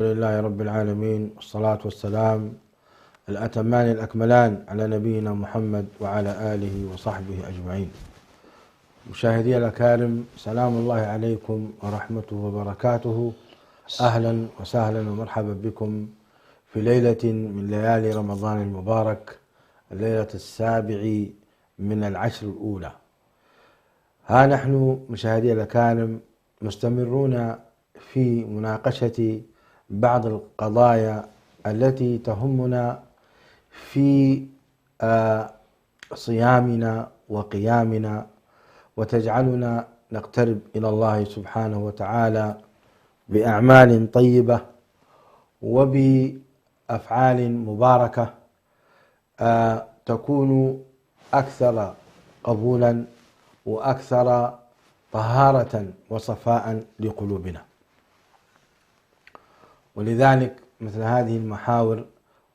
لله رب العالمين، والصلاة والسلام الأتمان الأكملان على نبينا محمد وعلى آله وصحبه أجمعين. مشاهدي الأكارم، سلام الله عليكم ورحمته وبركاته. أهلا وسهلا ومرحبا بكم في ليلة من ليالي رمضان المبارك، الليلة 7 من العشر الأولى. ها نحن مشاهدي الأكارم مستمرون في مناقشة بعض القضايا التي تهمنا في صيامنا وقيامنا، وتجعلنا نقترب إلى الله سبحانه وتعالى بأعمال طيبة وبأفعال مباركة تكون أكثر قبولا وأكثر طهارة وصفاء لقلوبنا. ولذلك مثل هذه المحاور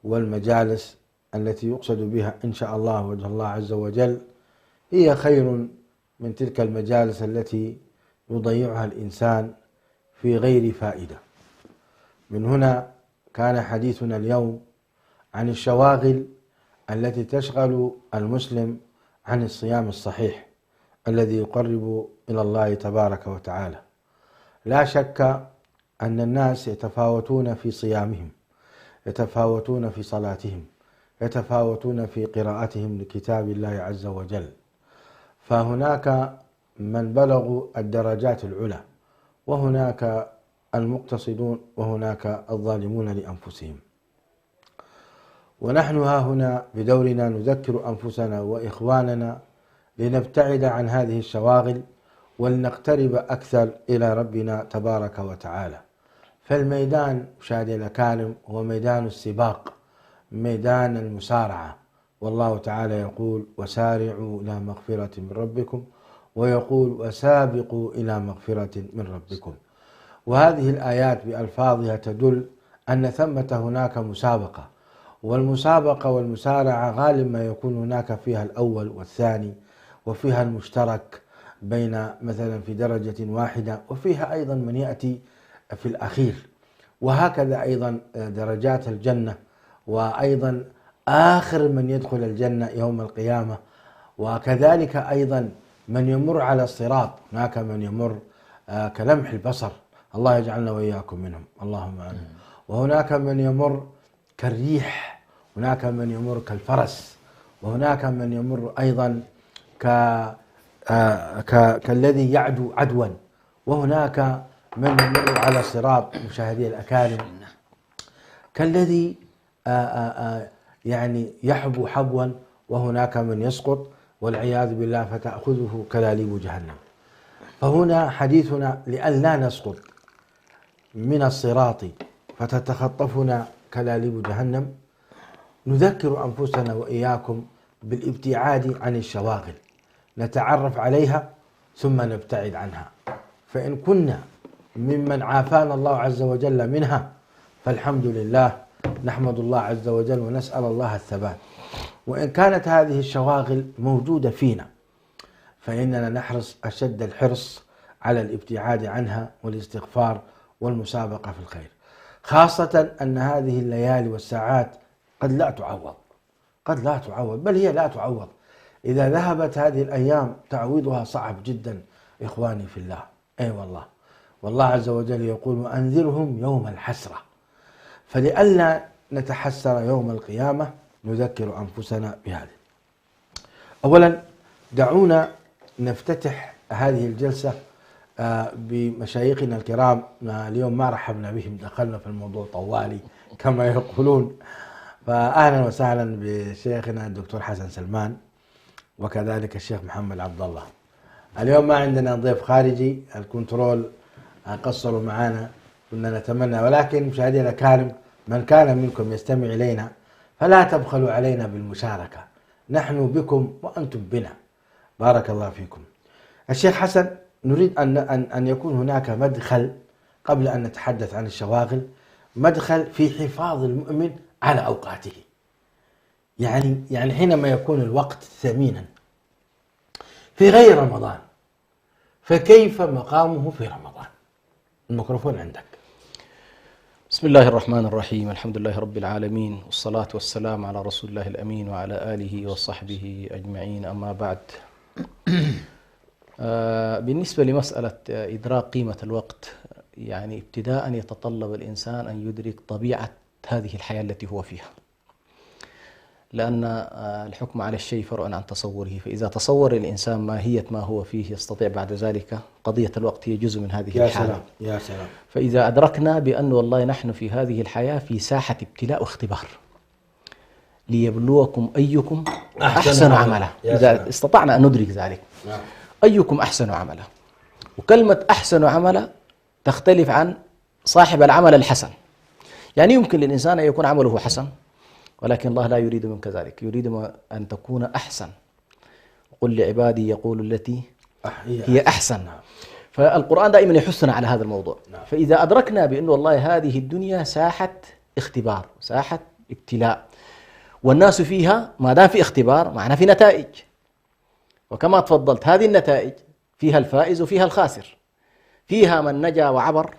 والمجالس التي يقصد بها إن شاء الله وجه الله عز وجل هي خير من تلك المجالس التي يضيعها الإنسان في غير فائدة. من هنا كان حديثنا اليوم عن الشواغل التي تشغل المسلم عن الصيام الصحيح الذي يقرب إلى الله تبارك وتعالى. لا شك أن الناس يتفاوتون في صيامهم، يتفاوتون في صلاتهم، يتفاوتون في قراءتهم لكتاب الله عز وجل، فهناك من بلغوا الدرجات العلى، وهناك المقتصدون، وهناك الظالمون لأنفسهم. ونحن ها هنا بدورنا نذكر أنفسنا وإخواننا لنبتعد عن هذه الشواغل ولنقترب أكثر إلى ربنا تبارك وتعالى. فالميدان مشاهدي الأكارم هو ميدان السباق، ميدان المسارعة، والله تعالى يقول: وسارعوا إلى مغفرة من ربكم، ويقول: وسابقوا إلى مغفرة من ربكم. وهذه الآيات بألفاظها تدل أن ثمة هناك مسابقة، والمسابقة والمسارعة غالب ما يكون هناك فيها الأول والثاني، وفيها المشترك بين مثلا في درجة واحدة، وفيها أيضا من يأتي في الأخير. وهكذا أيضا درجات الجنة، وأيضا آخر من يدخل الجنة يوم القيامة، وكذلك أيضا من يمر على الصراط، هناك من يمر كلمح البصر، الله يجعلنا وإياكم منهم، اللهم آمين. وهناك من يمر كالريح، هناك من يمر كالفرس، وهناك من يمر أيضا كالذي يعدو عدوا، وهناك من يمر على الصراط مشاهدي الأكارم كالذي يعني يحبو حبوا، وهناك من يسقط والعياذ بالله فتأخذه كلاليب جهنم. فهنا حديثنا لئلا نسقط من الصراط فتتخطفنا كلاليب جهنم، نذكر أنفسنا وإياكم بالابتعاد عن الشواغل، نتعرف عليها ثم نبتعد عنها. فإن كنا ممن عافانا الله عز وجل منها فالحمد لله، نحمد الله عز وجل ونسأل الله الثبات. وإن كانت هذه الشواغل موجودة فينا فإننا نحرص أشد الحرص على الابتعاد عنها والاستغفار والمسابقة في الخير، خاصة أن هذه الليالي والساعات قد لا تعوض، بل هي لا تعوض. إذا ذهبت هذه الأيام تعويضها صعب جدا إخواني في الله. أي والله عز وجل يقول: وأنذرهم يوم الحسرة. فلئلا نتحسر يوم القيامة نذكر أنفسنا بهذا. أولا دعونا نفتتح هذه الجلسة بمشايخنا الكرام. اليوم ما رحبنا بهم، دخلنا في الموضوع طوالي كما يقولون. فأهلا وسهلا بشيخنا الدكتور حسن سلمان، وكذلك الشيخ محمد عبد الله. اليوم ما عندنا ضيف خارجي، الكنترول قصروا معنا، كنا نتمنى، ولكن مشاهدينا الأكارم من كان منكم يستمع إلينا فلا تبخلوا علينا بالمشاركة، نحن بكم وأنتم بنا، بارك الله فيكم. الشيخ حسن، نريد أن يكون هناك مدخل قبل أن نتحدث عن الشواغل، مدخل في حفاظ المؤمن على أوقاته. يعني حينما يكون الوقت ثمينا في غير رمضان فكيف مقامه في رمضان؟ الميكروفون عندك. بسم الله الرحمن الرحيم. الحمد لله رب العالمين، والصلاة والسلام على رسول الله الأمين وعلى آله وصحبه أجمعين، أما بعد. بالنسبة لمسألة إدراك قيمة الوقت، يعني ابتداء يتطلب الإنسان أن يدرك طبيعة هذه الحياة التي هو فيها، لأن الحكم على الشيء فرع عن تصوره، فإذا تصور الإنسان ماهية ما هو فيه يستطيع بعد ذلك قضية الوقت هي جزء من هذه الحالة. سلام يا سلام. فإذا أدركنا بأن والله نحن في هذه الحياة في ساحة ابتلاء واختبار ليبلوكم أيكم أحسن عملا، إذا استطعنا أن ندرك ذلك. أيكم أحسن عملا، وكلمة أحسن عملا تختلف عن صاحب العمل الحسن. يعني يمكن للإنسان أن يكون عمله حسن، ولكن الله لا يريد منك ذلك، يريد أن تكون أحسن. قل لعبادي يقول التي هي أحسن. فالقرآن دائما يحثنا على هذا الموضوع. فإذا أدركنا بأن والله هذه الدنيا ساحة اختبار، ساحة ابتلاء، والناس فيها ما دام في اختبار معنا في نتائج، وكما تفضلت هذه النتائج فيها الفائز وفيها الخاسر، فيها من نجا وعبر،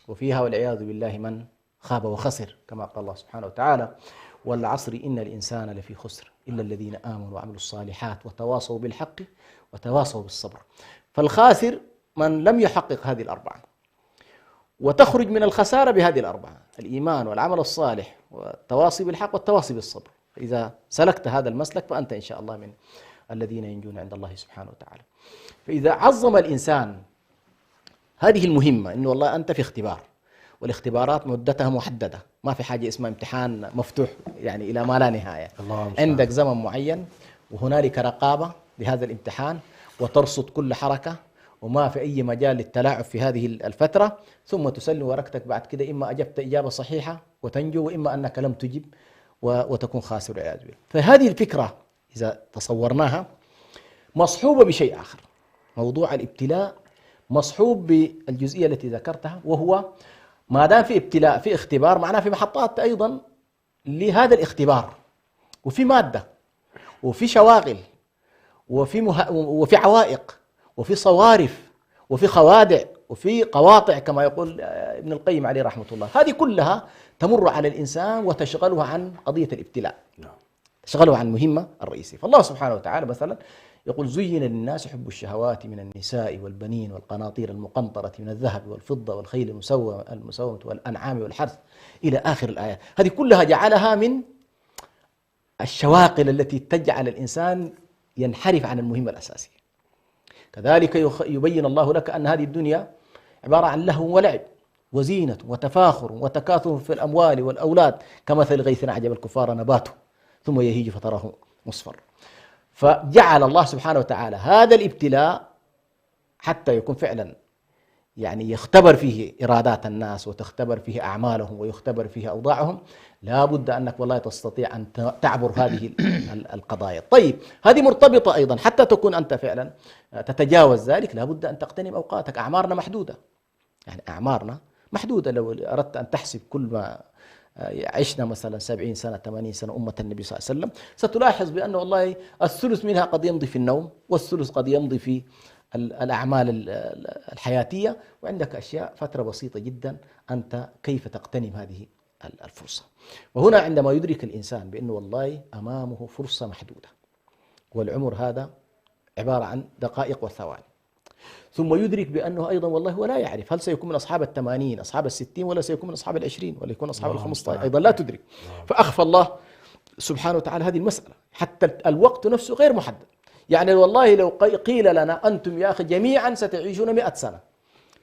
وفيها والعياذ بالله من خاب وخسر، كما قال الله سبحانه وتعالى: والعصر إن الإنسان لفي خسر إلا الذين آمنوا وعملوا الصالحات وتواصوا بالحق وتواصوا بالصبر. فالخاسر من لم يحقق هذه الأربعة، وتخرج من الخسارة بهذه الأربعة: الإيمان والعمل الصالح والتواصي بالحق والتواصي بالصبر. فإذا سلكت هذا المسلك فأنت إن شاء الله من الذين ينجون عند الله سبحانه وتعالى. فإذا عظم الإنسان هذه المهمة، إنه والله أنت في اختبار، والاختبارات مدتها محددة، ما في حاجة اسمها امتحان مفتوح يعني إلى ما لا نهاية. عندك زمن معين، وهنالك رقابة لهذا الامتحان، وترصد كل حركة، وما في أي مجال للتلاعب في هذه الفترة، ثم تسلم ورقتك بعد كده، إما أجبت إجابة صحيحة وتنجو، وإما أنك لم تجب وتكون خاسر والعياذ بالله. فهذه الفكرة إذا تصورناها مصحوبة بشيء آخر. موضوع الابتلاء مصحوب بالجزئية التي ذكرتها، وهو ما دام في ابتلاء في اختبار، معناه في محطات أيضا لهذا الاختبار، وفي مادة، وفي شواغل، وفي عوائق، وفي صوارف، وفي خوادع، وفي قواطع، كما يقول ابن القيم عليه رحمة الله. هذه كلها تمر على الإنسان وتشغله عن قضية الابتلاء، تشغله عن المهمة الرئيسية. فالله سبحانه وتعالى مثلا يقول: زين للناس حب الشهوات من النساء والبنين والقناطير المقنطرة من الذهب والفضة والخيل المسومة والأنعام والحرث، إلى آخر الآيات. هذه كلها جعلها من الشواغل التي تجعل الإنسان ينحرف عن المهمة الأساسية. كذلك يبين الله لك أن هذه الدنيا عبارة عن لهو ولعب وزينة وتفاخر وتكاثر في الأموال والأولاد، كمثل غيث أعجب الكفار نباته ثم يهيج فتراه مصفر. فجعل الله سبحانه وتعالى هذا الابتلاء حتى يكون فعلا يعني يختبر فيه إرادات الناس، وتختبر فيه أعمالهم، ويختبر فيه أوضاعهم. لا بد أنك والله تستطيع أن تعبر هذه القضايا. طيب، هذه مرتبطة أيضا حتى تكون أنت فعلا تتجاوز ذلك. لا بد أن تغتنم أوقاتك. أعمارنا محدودة، يعني أعمارنا محدودة. لو أردت أن تحسب كل ما عشنا مثلا 70 سنة 80 سنة أمة النبي صلى الله عليه وسلم، ستلاحظ بأنه والله الثلث منها قد يمضي في النوم، والثلث قد يمضي في الأعمال الحياتية، وعندك أشياء فترة بسيطة جدا أنت كيف تغتنم هذه الفرصة. وهنا عندما يدرك الإنسان بأنه والله أمامه فرصة محدودة، والعمر هذا عبارة عن دقائق وثواني، ثم يدرك بأنه أيضا والله ولا يعرف هل سيكون من أصحاب 80 أصحاب 60 ولا سيكون من أصحاب 20 ولا يكون أصحاب 15، أيضا لا تدرك. فأخفى الله سبحانه وتعالى هذه المسألة، حتى الوقت نفسه غير محدد. يعني والله لو قيل لنا أنتم يا أخي جميعا ستعيشون 100 سنة،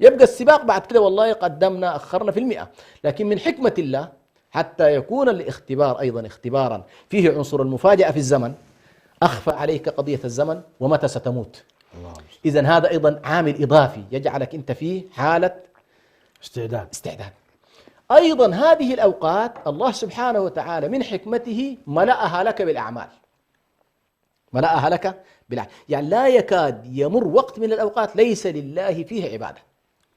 يبقى السباق بعد كده والله قدمنا أخرنا في 100. لكن من حكمة الله حتى يكون الاختبار أيضا اختبارا فيه عنصر المفاجأة في الزمن، أخفى عليك قضية الزمن ومتى ستموت. إذن هذا أيضا عامل إضافي يجعلك أنت في حالة استعداد. أيضا هذه الأوقات الله سبحانه وتعالى من حكمته ملأها لك بالأعمال، ملأها لك بالأعمال. يعني لا يكاد يمر وقت من الأوقات ليس لله فيه عبادة.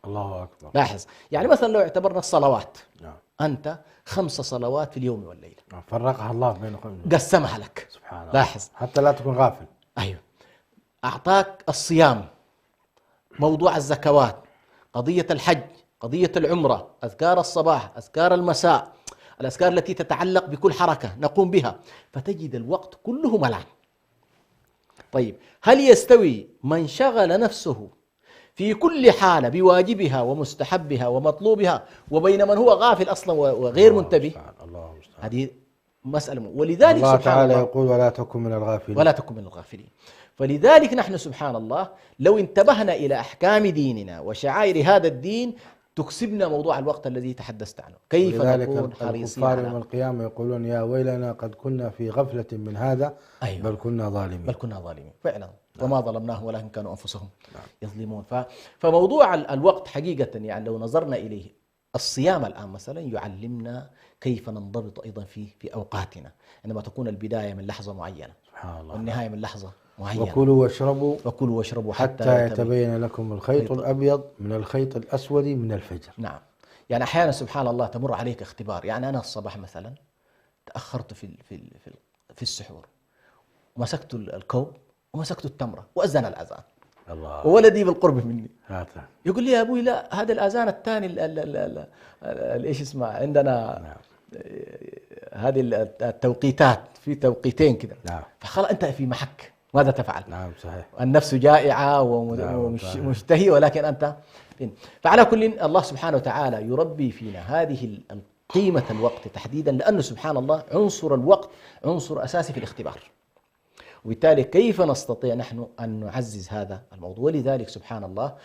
الله أكبر. لاحظ، يعني مثلا لو اعتبرنا الصلوات، أنت 5 صلوات في اليوم والليلة فرقها الله بينكم، قسمها لك، سبحان الله. لاحظ، حتى لا تكون غافل. أيوه. أعطاك الصيام، موضوع الزكوات، قضية الحج، قضية العمرة، أذكار الصباح، أذكار المساء، الأذكار التي تتعلق بكل حركة نقوم بها، فتجد الوقت كله ملان. طيب هل يستوي من شغل نفسه في كل حالة بواجبها ومستحبها ومطلوبها وبين من هو غافل أصلا وغير منتبه؟ هذه مسألة. ولذلك الله سبحان تعالى الله يقول ولا تكن من الغافلين، ولا تكن من الغافلين. فلذلك نحن سبحان الله لو انتبهنا إلى أحكام ديننا وشعائر هذا الدين تكسبنا موضوع الوقت الذي تحدثت عنه. كيف نكون حريصين على يوم القيامة يقولون يا ويلنا قد كنا في غفلة من هذا. أيوة. بل كنا ظالمين فعلا. وما ظلمناهم ولكن كانوا أنفسهم يظلمون. فموضوع الوقت حقيقة يعني لو نظرنا إليه، الصيام الآن مثلا يعلمنا كيف ننضبط أيضا في أوقاتنا، عندما تكون البداية من لحظة معينة سبحان الله والنهاية من لحظة معينة. وكلوا واشربوا حتى يتبين لكم الخيط الأبيض من الخيط الأسود من الفجر. نعم. يعني أحيانا سبحان الله تمر عليك اختبار. يعني أنا الصباح مثلا تأخرت في السحور، ومسكت الكوب ومسكت التمرة وأذن الأذان، الله، وولدي بالقرب مني يقول لي يا أبوي لا هذا الأذان الثاني إيش اسمه عندنا هذه التوقيتات في توقيتين كده. نعم. فخلاص أنت في محك، ماذا تفعل؟ نعم صحيح. النفس جائعة ومشتهية ولكن أنت فين؟ فعلى كل الله سبحانه وتعالى يربي فينا هذه قيمة الوقت تحديدا، لأنه سبحان الله عنصر الوقت عنصر أساسي في الاختبار، وبالتالي كيف نستطيع نحن أن نعزز هذا الموضوع؟ ولذلك سبحان الله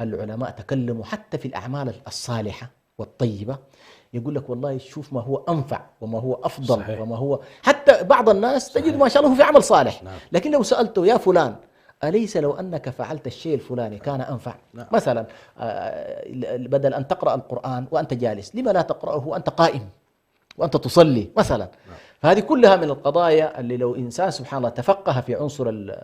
العلماء تكلموا حتى في الأعمال الصالحة والطيبة، يقول لك والله شوف ما هو أنفع وما هو أفضل. صحيح. وما هو حتى بعض الناس تجد ما شاء الله في عمل صالح. نعم. لكن لو سألته يا فلان أليس لو أنك فعلت الشيء الفلاني كان أنفع؟ نعم. مثلا بدل أن تقرأ القرآن وأنت جالس، لما لا تقرأه وأنت قائم وأنت تصلي مثلا؟ نعم. فهذه كلها من القضايا اللي لو إنسان سبحان الله تفقه في عنصر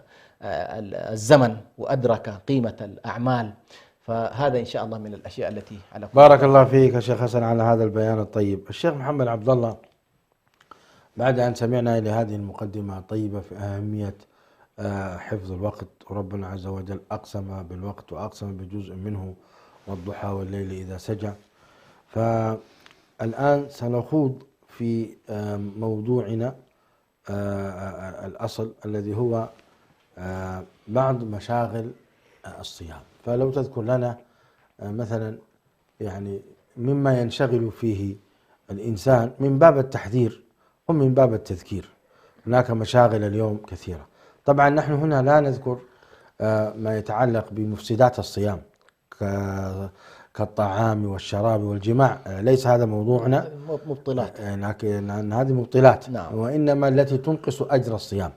الزمن وأدرك قيمة الأعمال، فهذا إن شاء الله من الأشياء التي على بارك الله فيك يا شيخ حسن على هذا البيان الطيب. الشيخ محمد عبد الله، بعد أن سمعنا إلى هذه المقدمة الطيبة في أهمية حفظ الوقت، وربنا عز وجل أقسم بالوقت وأقسم بجزء منه والضحى والليل إذا سجى، فالآن سنخوض في موضوعنا الأصل الذي هو بعض مشاغل الصيام. فلو تذكر لنا مثلا يعني مما ينشغل فيه الإنسان من باب التحذير ومن باب التذكير. هناك مشاغل اليوم كثيرة. طبعا نحن هنا لا نذكر ما يتعلق بمفسدات الصيام كالطعام والشراب والجماع، ليس هذا موضوعنا، مبطلات، لكن هذه مبطلات. نعم. وإنما التي تنقص أجر الصيام.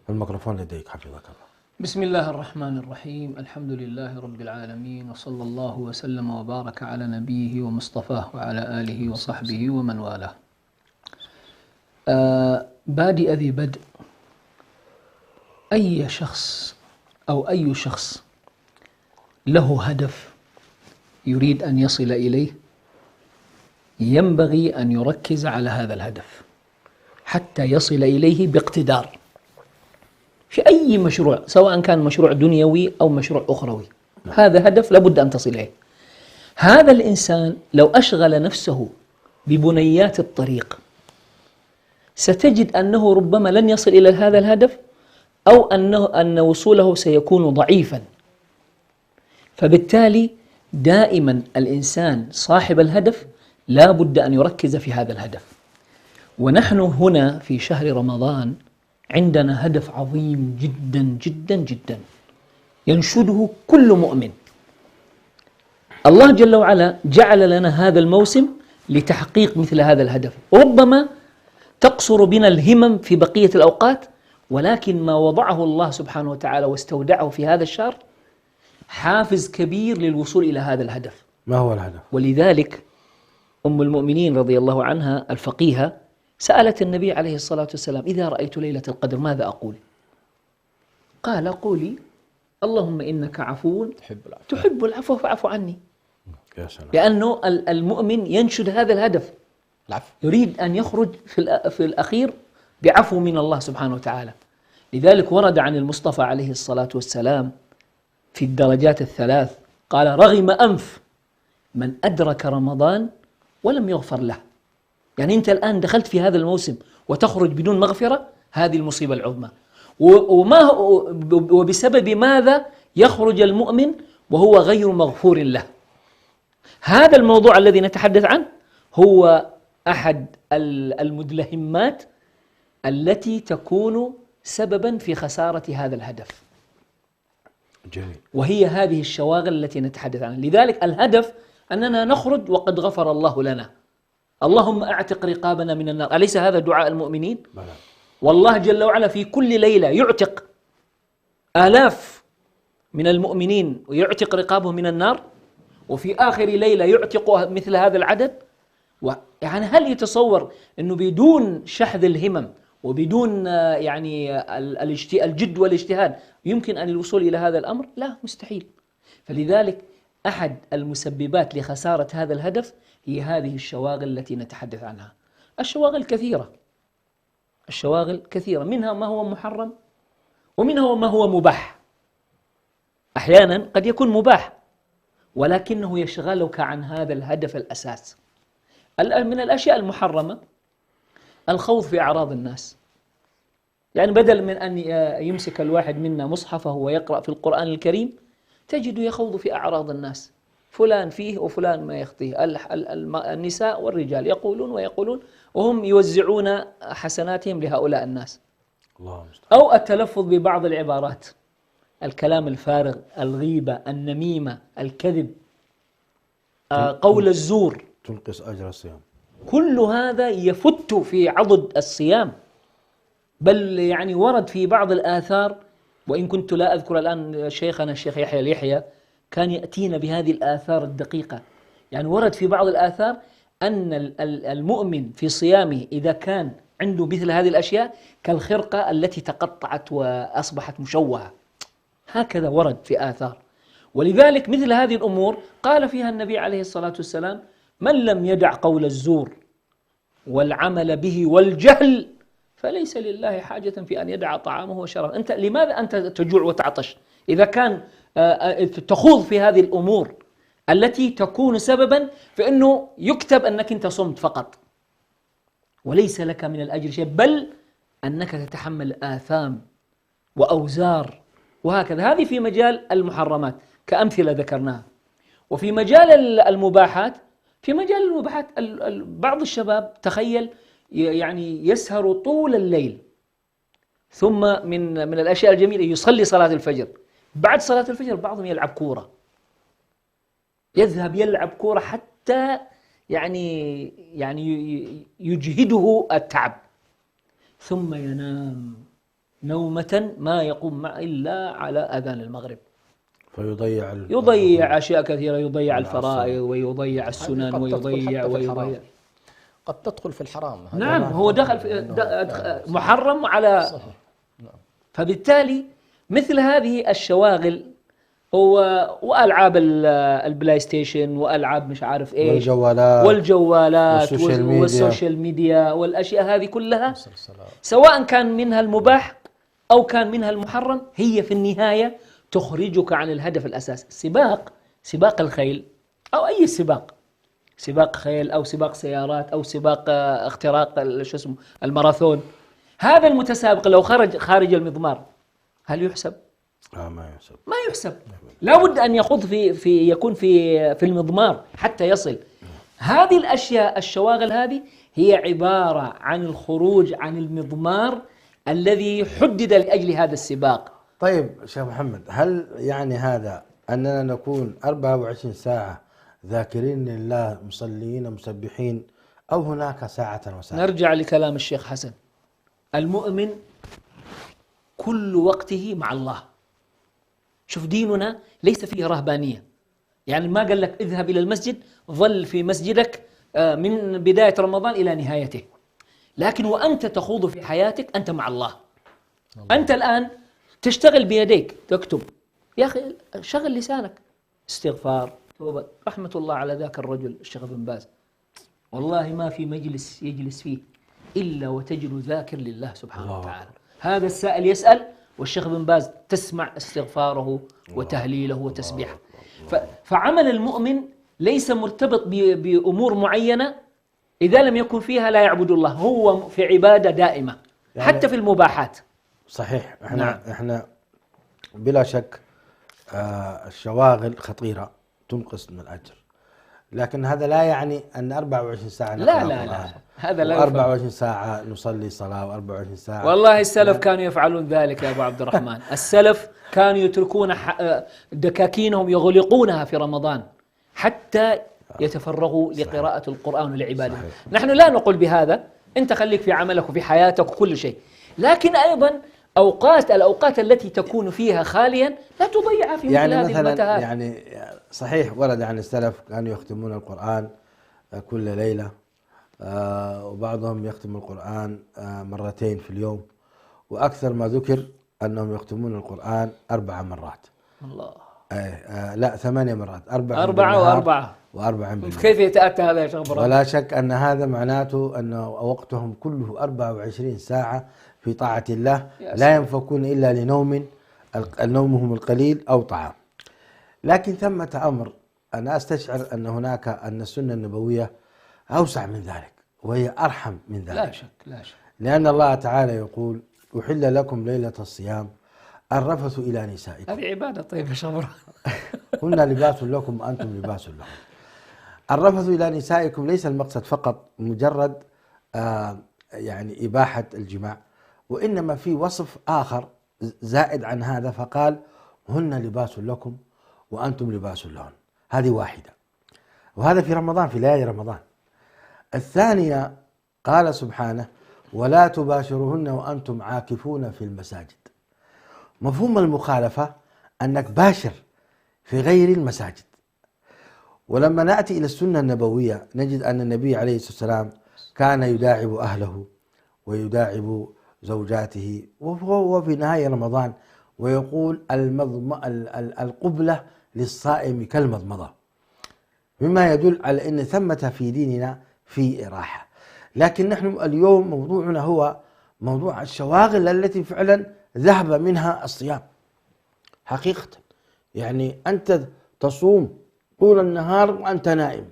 الميكروفون لديك حفظك الله. بسم الله الرحمن الرحيم، الحمد لله رب العالمين، وصلى الله وسلم وبارك على نبيه ومصطفاه وعلى آله وصحبه ومن والاه. بادئ ذي بدء، أي شخص له هدف يريد أن يصل إليه ينبغي أن يركز على هذا الهدف حتى يصل إليه باقتدار في أي مشروع، سواء كان مشروع دنيوي أو مشروع أخروي. هذا هدف لابد أن تصل إليه. هذا الإنسان لو أشغل نفسه ببنيات الطريق ستجد أنه ربما لن يصل إلى هذا الهدف، أو أن وصوله سيكون ضعيفا. فبالتالي دائما الإنسان صاحب الهدف لا بد أن يركز في هذا الهدف. ونحن هنا في شهر رمضان عندنا هدف عظيم جدا جدا جدا ينشده كل مؤمن. الله جل وعلا جعل لنا هذا الموسم لتحقيق مثل هذا الهدف. ربما تقصر بنا الهمم في بقية الأوقات، ولكن ما وضعه الله سبحانه وتعالى واستودعه في هذا الشهر حافز كبير للوصول إلى هذا الهدف. ما هو الهدف؟ ولذلك أم المؤمنين رضي الله عنها الفقيهة سألت النبي عليه الصلاة والسلام: إذا رأيت ليلة القدر ماذا أقول؟ قال: قولي اللهم إنك عفو تحب العفو فاعف عني. لأنه المؤمن ينشد هذا الهدف، يريد أن يخرج في الأخير بعفو من الله سبحانه وتعالى. لذلك ورد عن المصطفى عليه الصلاة والسلام في الدرجات الثلاث قال رغم أنف من أدرك رمضان ولم يغفر له. يعني أنت الآن دخلت في هذا الموسم وتخرج بدون مغفرة، هذه المصيبة العظمى. وبسبب ماذا يخرج المؤمن وهو غير مغفور له؟ هذا الموضوع الذي نتحدث عنه هو أحد المدلهمات التي تكون سببا في خسارة هذا الهدف. جميل. وهي هذه الشواغل التي نتحدث عنها. لذلك الهدف أننا نخرج وقد غفر الله لنا. اللهم أعتق رقابنا من النار، أليس هذا دعاء المؤمنين؟ بلى. والله جل وعلا في كل ليلة يعتق آلاف من المؤمنين ويعتق رقابهم من النار، وفي آخر ليلة يعتق مثل هذا العدد. يعني هل يتصور أنه بدون شحذ الهمم وبدون يعني الجد والاجتهاد يمكن أن الوصول إلى هذا الأمر؟ لا، مستحيل. فلذلك أحد المسببات لخسارة هذا الهدف هي هذه الشواغل التي نتحدث عنها. الشواغل كثيرة، الشواغل كثيرة، منها ما هو محرم ومنها ما هو مباح. أحيانا قد يكون مباح ولكنه يشغلك عن هذا الهدف الأساس. من الأشياء المحرمة الخوض في أعراض الناس. يعني بدل من أن يمسك الواحد منا مصحفه ويقرأ في القرآن الكريم تجد يخوض في أعراض الناس، فلان فيه وفلان ما يخطيه، النساء والرجال يقولون ويقولون وهم يوزعون حسناتهم لهؤلاء الناس. الله مستعان. أو التلفظ ببعض العبارات، الكلام الفارغ، الغيبة، النميمة، الكذب، قول الزور، تنقص أجر الصيام. كل هذا يفت في عضد الصيام. بل يعني ورد في بعض الآثار، وإن كنت لا أذكر الآن، شيخنا الشيخ يحيى اليحيى كان يأتينا بهذه الآثار الدقيقة. يعني ورد في بعض الآثار أن المؤمن في صيامه إذا كان عنده مثل هذه الأشياء كالخرقة التي تقطعت وأصبحت مشوهة. هكذا ورد في آثار. ولذلك مثل هذه الأمور قال فيها النبي عليه الصلاة والسلام: من لم يدع قول الزور والعمل به والجهل فليس لله حاجة في أن يدع طعامه وشرابه. أنت لماذا أنت تجوع وتعطش إذا كان تخوض في هذه الأمور التي تكون سببا في أنه يكتب أنك أنت صمت فقط وليس لك من الأجر شيء، بل أنك تتحمل آثام وأوزار وهكذا. هذه في مجال المحرمات كأمثلة ذكرناها. وفي مجال المباحات، في مجال المباحات بعض الشباب تخيل يعني يسهر طول الليل، ثم من الأشياء الجميلة يصلي صلاة الفجر، بعد صلاة الفجر بعضهم يلعب كورة، يذهب يلعب كورة حتى يعني يجهده التعب، ثم ينام نومة ما يقوم إلا على أذان المغرب، يضيع أشياء كثيرة، يضيع الفرائض ويضيع السنن ويضيع قد تدخل في الحرام. نعم، هو دخل في محرم على صحيح. فبالتالي مثل هذه الشواغل وألعاب البلاي ستيشن وألعاب مش عارف إيش والجوالات والسوشيال ميديا والأشياء هذه كلها، سواء كان منها المباح أو كان منها المحرم، هي في النهاية تخرجك عن الهدف الأساسي. سباق الخيل أو أي سباق خيل أو سباق سيارات أو سباق اختراق الماراثون، هذا المتسابق لو خارج المضمار هل يحسب؟ ما يحسب. لا بد أن يخوض يكون في المضمار حتى يصل. هذه الأشياء الشواغل هذه هي عبارة عن الخروج عن المضمار الذي حدد لأجل هذا السباق. طيب شيخ محمد، هل يعني هذا أننا نكون 24 ساعة ذاكرين لله مصلين مسبحين، أو هناك ساعة وساعة؟ نرجع لكلام الشيخ حسن، المؤمن كل وقته مع الله. شوف ديننا ليس فيه رهبانية، يعني ما قال لك اذهب إلى المسجد ظل في مسجدك من بداية رمضان إلى نهايته، لكن وأنت تخوض في حياتك أنت مع الله. أنت الآن تشتغل بيديك، تكتب، يا أخي شغل لسانك، استغفار، توبة. رحمة الله على ذاك الرجل الشيخ بن باز، والله ما في مجلس يجلس فيه إلا وتجد ذاكر لله سبحانه وتعالى. هذا السائل يسأل والشيخ بن باز تسمع استغفاره وتهليله وتسبيحه. فعمل المؤمن ليس مرتبط بأمور معينة، إذا لم يكن فيها لا يعبد الله، هو في عبادة دائمة يعني حتى في المباحات. صحيح. احنا بلا شك الشواغل خطيرة تنقص من الأجر، لكن هذا لا يعني أن 24 ساعة لا هذا لا 24 ساعة نصلي صلاة و24 ساعة. والله السلف كانوا يفعلون ذلك يا أبو عبد الرحمن. السلف كانوا يتركون دكاكينهم يغلقونها في رمضان حتى يتفرغوا لقراءة القرآن ولعباده. نحن لا نقول بهذا، أنت خليك في عملك وفي حياتك وكل شيء، لكن أيضا الأوقات التي تكون فيها خاليا لا تضيعها في مثل هذه المتاهات. يعني صحيح ورد عن السلف كانوا يختمون القرآن كل ليلة، وبعضهم يختم القرآن مرتين في اليوم، وأكثر ما ذكر أنهم يختمون القرآن 4 مرات. الله. لا 8 مرات، 4 وأربعة بالليل. كيف يتأتى هذا يا شيخ إبراهيم؟ ولا شك أن هذا معناته أن وقتهم كله 24 ساعة في طاعة الله، لا ينفكون إلا لنوم، نومهم القليل أو طعام. لكن ثمة أمر أنا أستشعر أن السنة النبوية أوسع من ذلك، وهي أرحم من ذلك. لا شك. لأن الله تعالى يقول: أحل لكم ليلة الصيام الرفث إلى نسائكم. هذه عبادة طيبة يا شيخ إبراهيم. هن لباس لكم وأنتم لباس لهم. الرفث إلى نسائكم ليس المقصد فقط مجرد يعني إباحة الجماع، وإنما في وصف آخر زائد عن هذا، فقال: هن لباس لكم وأنتم لباس لهن. هذه واحدة، وهذا في رمضان، في ليالي رمضان. الثانية قال سبحانه: ولا تباشرهن وأنتم عاكفون في المساجد. مفهوم المخالفة أنك باشر في غير المساجد. ولما نأتي إلى السنة النبوية نجد أن النبي عليه الصلاة والسلام كان يداعب أهله ويداعب زوجاته، وهو في نهاية رمضان ويقول: القبلة للصائم كالمضمضة، مما يدل على أن ثمة في ديننا في إراحة. لكن نحن اليوم موضوعنا هو موضوع الشواغل التي فعلا ذهب منها الصيام حقيقة. يعني أنت تصوم طول النهار وأنت نائم،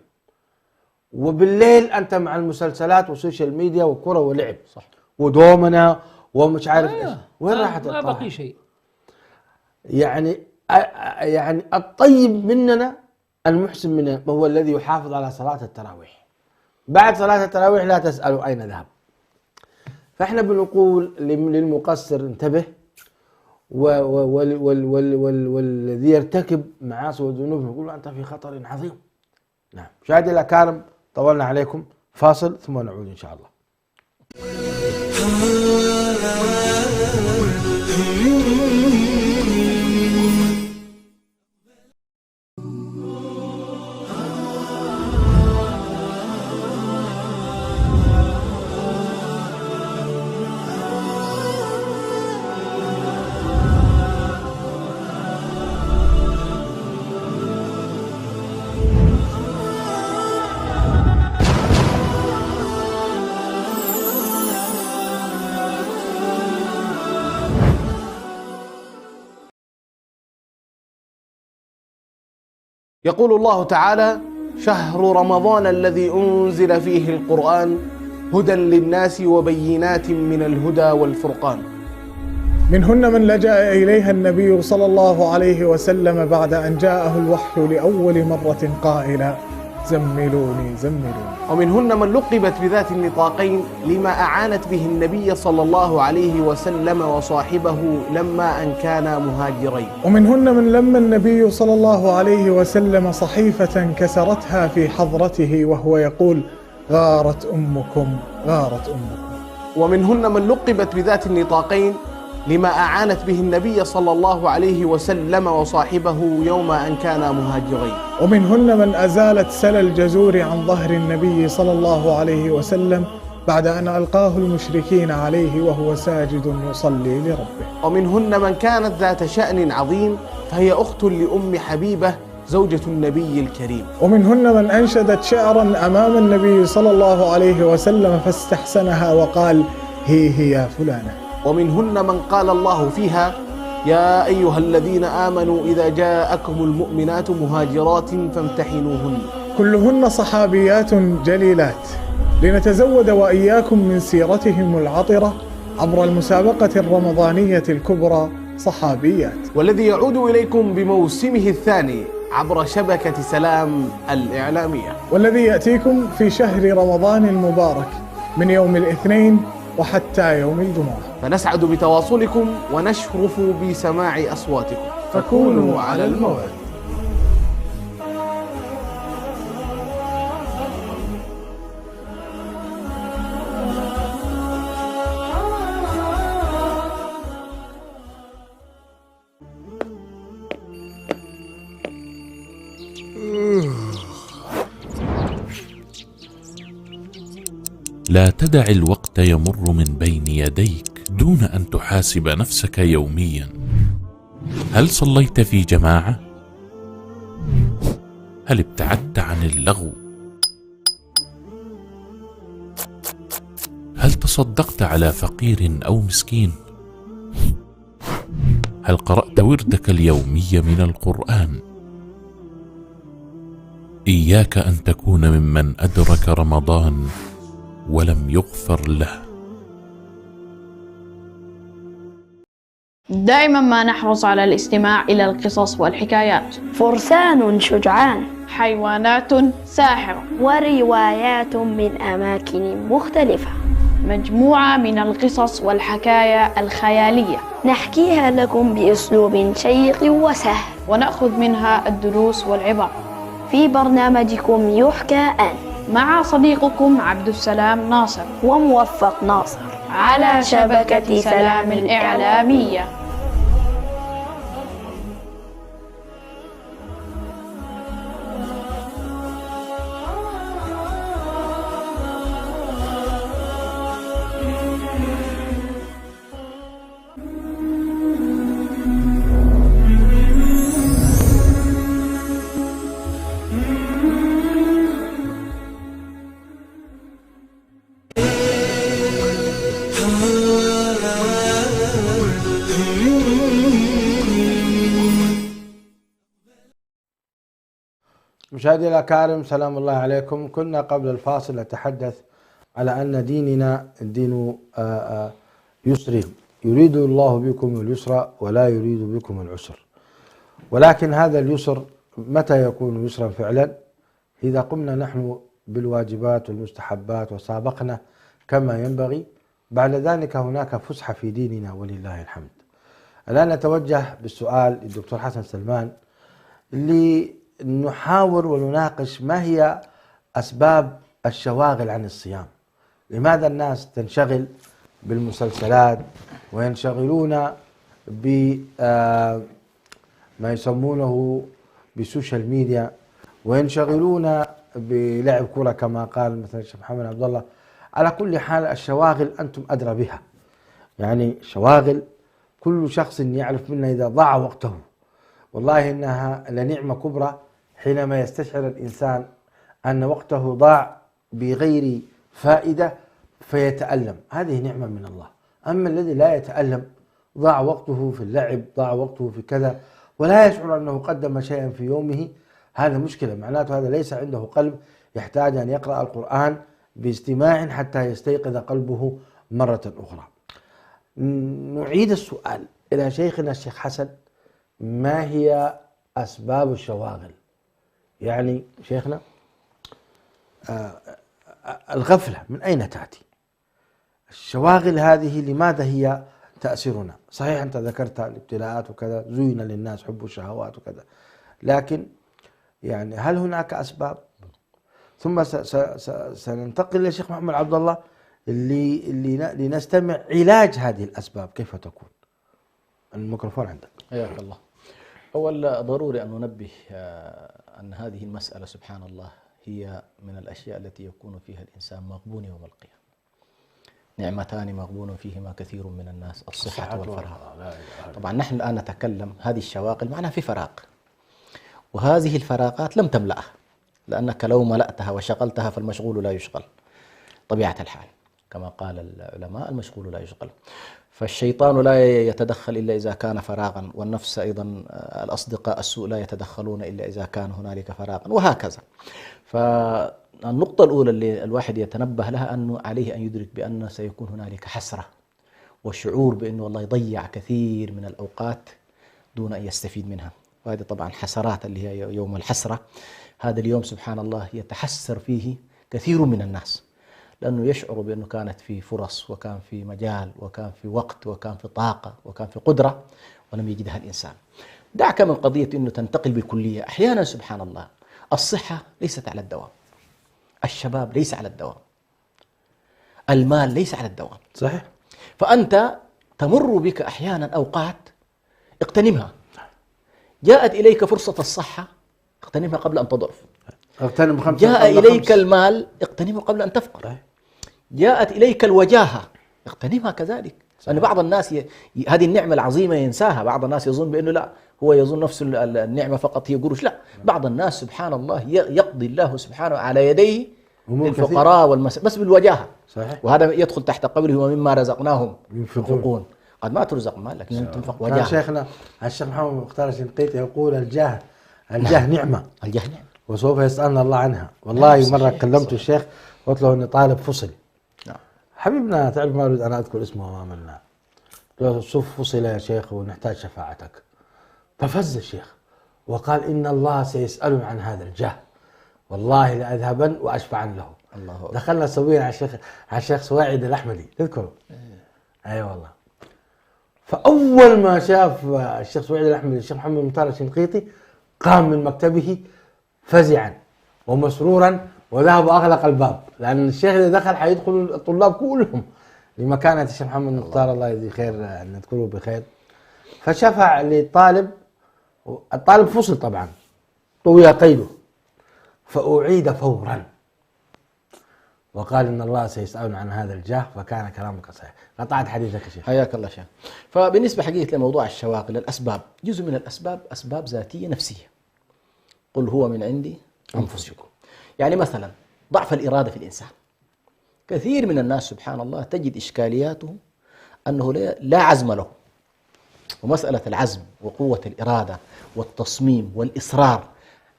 وبالليل أنت مع المسلسلات والسوشيال ميديا وكرة ولعب، صح، ودومنا ومش عارف إيش. وين راحت ما بقي شيء. يعني الطيب مننا المحسن مننا هو الذي يحافظ على صلاة التراويح. بعد صلاة التراويح لا تسألوا أين ذهب. فإحنا بنقول للمقصر انتبه، والذي يرتكب معاصي وذنوب نقول له أنت في خطر عظيم. نعم. مشاهدي الأكارم، طولنا عليكم، فاصل ثم نعود إن شاء الله. يقول الله تعالى: شهر رمضان الذي أنزل فيه القرآن هدى للناس وبينات من الهدى والفرقان. منهن من لجأ إليها النبي صلى الله عليه وسلم بعد أن جاءه الوحي لأول مرة قائلا: زملوني زملوني. ومنهن من لقبت بذات النطاقين لما أعانت به النبي صلى الله عليه وسلم وصاحبه لما أن كانا مهاجرين. ومنهن من لما النبي صلى الله عليه وسلم صحيفة كسرتها في حضرته وهو يقول: غارت أمكم غارت أمكم. ومنهن من لقبت بذات النطاقين لما أعانت به النبي صلى الله عليه وسلم وصاحبه يوم أن كانا مهاجرين. ومنهن من أزالت سل الجزور عن ظهر النبي صلى الله عليه وسلم بعد أن ألقاه المشركين عليه وهو ساجد يصلي لربه. ومنهن من كانت ذات شأن عظيم فهي أخت لأم حبيبة زوجة النبي الكريم. ومنهن من أنشدت شعرا أمام النبي صلى الله عليه وسلم فاستحسنها وقال: هي فلانة. ومنهن من قال الله فيها: يا أيها الذين آمنوا إذا جاءكم المؤمنات مهاجرات فامتحنوهن. كلهن صحابيات جليلات، لنتزود وإياكم من سيرتهم العطرة عبر المسابقة الرمضانية الكبرى صحابيات، والذي يعود إليكم بموسمه الثاني عبر شبكة سلام الإعلامية، والذي يأتيكم في شهر رمضان المبارك من يوم الاثنين وحتى يوم الجمعة. فنسعد بتواصلكم ونشرف بسماع أصواتكم، فكونوا على الموعد. لا تدع الوقت يمر من بين يديك دون أن تحاسب نفسك يوميا. هل صليت في جماعة؟ هل ابتعدت عن اللغو؟ هل تصدقت على فقير أو مسكين؟ هل قرأت وردك اليومي من القرآن؟ إياك أن تكون ممن أدرك رمضان ولم يغفر له. دائما ما نحرص على الاستماع إلى القصص والحكايات. فرسان شجعان، حيوانات ساحرة، وروايات من أماكن مختلفة، مجموعة من القصص والحكايا الخيالية نحكيها لكم بأسلوب شيق وسهل، ونأخذ منها الدروس والعبر في برنامجكم يحكى أن، مع صديقكم عبد السلام ناصر وموفق ناصر، على شبكة سلام الإعلامية. مشاهدي الأكارم، سلام الله عليكم. كنا قبل الفاصل نتحدث على أن ديننا دين يسر، يريد الله بكم اليسر ولا يريد بكم العسر، ولكن هذا اليسر متى يكون يسرا فعلا؟ إذا قمنا نحن بالواجبات والمستحبات وسابقنا كما ينبغي، بعد ذلك هناك فسحة في ديننا ولله الحمد. الآن نتوجه بالسؤال للدكتور حسن سلمان لنحاور ونناقش ما هي أسباب الشواغل عن الصيام. لماذا الناس تنشغل بالمسلسلات وينشغلون بما يسمونه بالسوشيال ميديا، وينشغلون بلعب كرة كما قال مثلا الشيخ محمد عبد الله. على كل حال الشواغل أنتم أدرى بها، يعني شواغل كل شخص يعرف منا إذا ضاع وقته والله إنها لنعمة كبرى حينما يستشعر الإنسان أن وقته ضاع بغير فائدة فيتألم، هذه نعمة من الله. أما الذي لا يتألم، ضاع وقته في اللعب، ضاع وقته في كذا، ولا يشعر أنه قدم شيئا في يومه، هذا مشكلة. معناته هذا ليس عنده قلب، يحتاج أن يقرأ القرآن باستماع حتى يستيقظ قلبه مرة أخرى. نعيد السؤال إلى شيخنا الشيخ حسن، ما هي أسباب الشواغل؟ يعني شيخنا الغفلة من أين تأتي؟ الشواغل هذه لماذا هي تأثرنا؟ صحيح أنت ذكرت الابتلاءات وكذا، زين للناس حب الشهوات وكذا، لكن يعني هل هناك أسباب؟ ثم سننتقل للشيخ محمد عبد الله لنستمع علاج هذه الأسباب كيف تكون. الميكروفون عندك. حياك الله. أول ضروري أن ننبه أن هذه المسألة سبحان الله هي من الأشياء التي يكون فيها الإنسان مغبون يوم القيامة. نعمتان مغبون فيهما كثير من الناس، الصحة والفراغ. طبعا نحن الآن نتكلم هذه الشواغل معناها في فراغ، وهذه الفراغات لم تملأها، لأنك لو ملأتها وشغلتها فالمشغول لا يشغل طبيعة الحال، كما قال العلماء المشغول لا يشغل. فالشيطان لا يتدخل إلا إذا كان فراغا، والنفس أيضا الأصدقاء السوء لا يتدخلون إلا إذا كان هنالك فراغا، وهكذا. فالنقطة الأولى اللي الواحد يتنبه لها أنه عليه أن يدرك بأن سيكون هنالك حسرة، والشعور بأنه والله يضيع كثير من الأوقات دون أن يستفيد منها. وهذه طبعا حسرات اللي هي يوم الحسرة. هذا اليوم سبحان الله يتحسر فيه كثير من الناس، لأنه يشعر بأنه كانت في فرص وكان في مجال وكان في وقت وكان في طاقة وكان في قدرة ولم يجدها الإنسان. دعك من قضية أنه تنتقل بالكلية. أحيانا سبحان الله الصحة ليست على الدوام، الشباب ليس على الدوام، المال ليس على الدوام. صحيح. فأنت تمر بك أحيانا أوقات اغتنمها. جاءت إليك فرصة الصحة اغتنمها قبل أن تضعف. جاء إليك المال اغتنمه قبل أن تفقر. جاءت إليك الوجاهة اغتنمها كذلك. لأن بعض الناس هذه النعمة العظيمة ينساها. بعض الناس يظن بأنه لا، هو يظن نفس النعمة فقط هي قروش. لا، بعض الناس سبحان الله يقضي الله سبحانه على يديه للفقراء بس بالوجاهة. صحيح. وهذا يدخل تحت قوله ومما رزقناهم ينفقون. قد ما ترزق مال لكن تنفق وجاهة. شيخنا الشيخ محمد مختار الشنقيطي يقول الجاه نعمة. الجاه نعمة وسوف يسألنا الله عنها. والله مرة كلمت الشيخ قلت له اني طالب فصل. حبيبنا تعرف ما اريد انا اذكر اسمه امام الناس. قلت له شوف فصل يا شيخ ونحتاج شفاعتك. ففز الشيخ وقال ان الله سيسألني عن هذا الجاه، والله لأذهبن واشفعن له. الله. دخلنا سويا على الشيخ سواعد الأحمدي تذكره؟ اي والله. فاول ما شاف الشيخ سواعد الأحمدي الشيخ محمد مختار الشنقيطي قام من مكتبه فزعا ومسرورا وذهب واغلق الباب، لان الشيخ اذا دخل حيدخل الطلاب كلهم لمكانة الشيخ محمد مختار الله يجزيه خير ان نذكره بخير. فشفع للطالب، الطالب فصل طبعا طوي قيده فأعيد فورا وقال ان الله سيسألنا عن هذا الجاه. فكان كلامك صحيح. قطعت حديثك يا شيخ. حياك الله شيخ. فبالنسبة حقيقة لموضوع الشواغل، الأسباب جزء من الأسباب أسباب ذاتية نفسية. قل هو من عندي أنفسكم. يعني مثلا ضعف الإرادة في الإنسان. كثير من الناس سبحان الله تجد إشكالياته أنه لا عزم له. ومسألة العزم وقوة الإرادة والتصميم والإصرار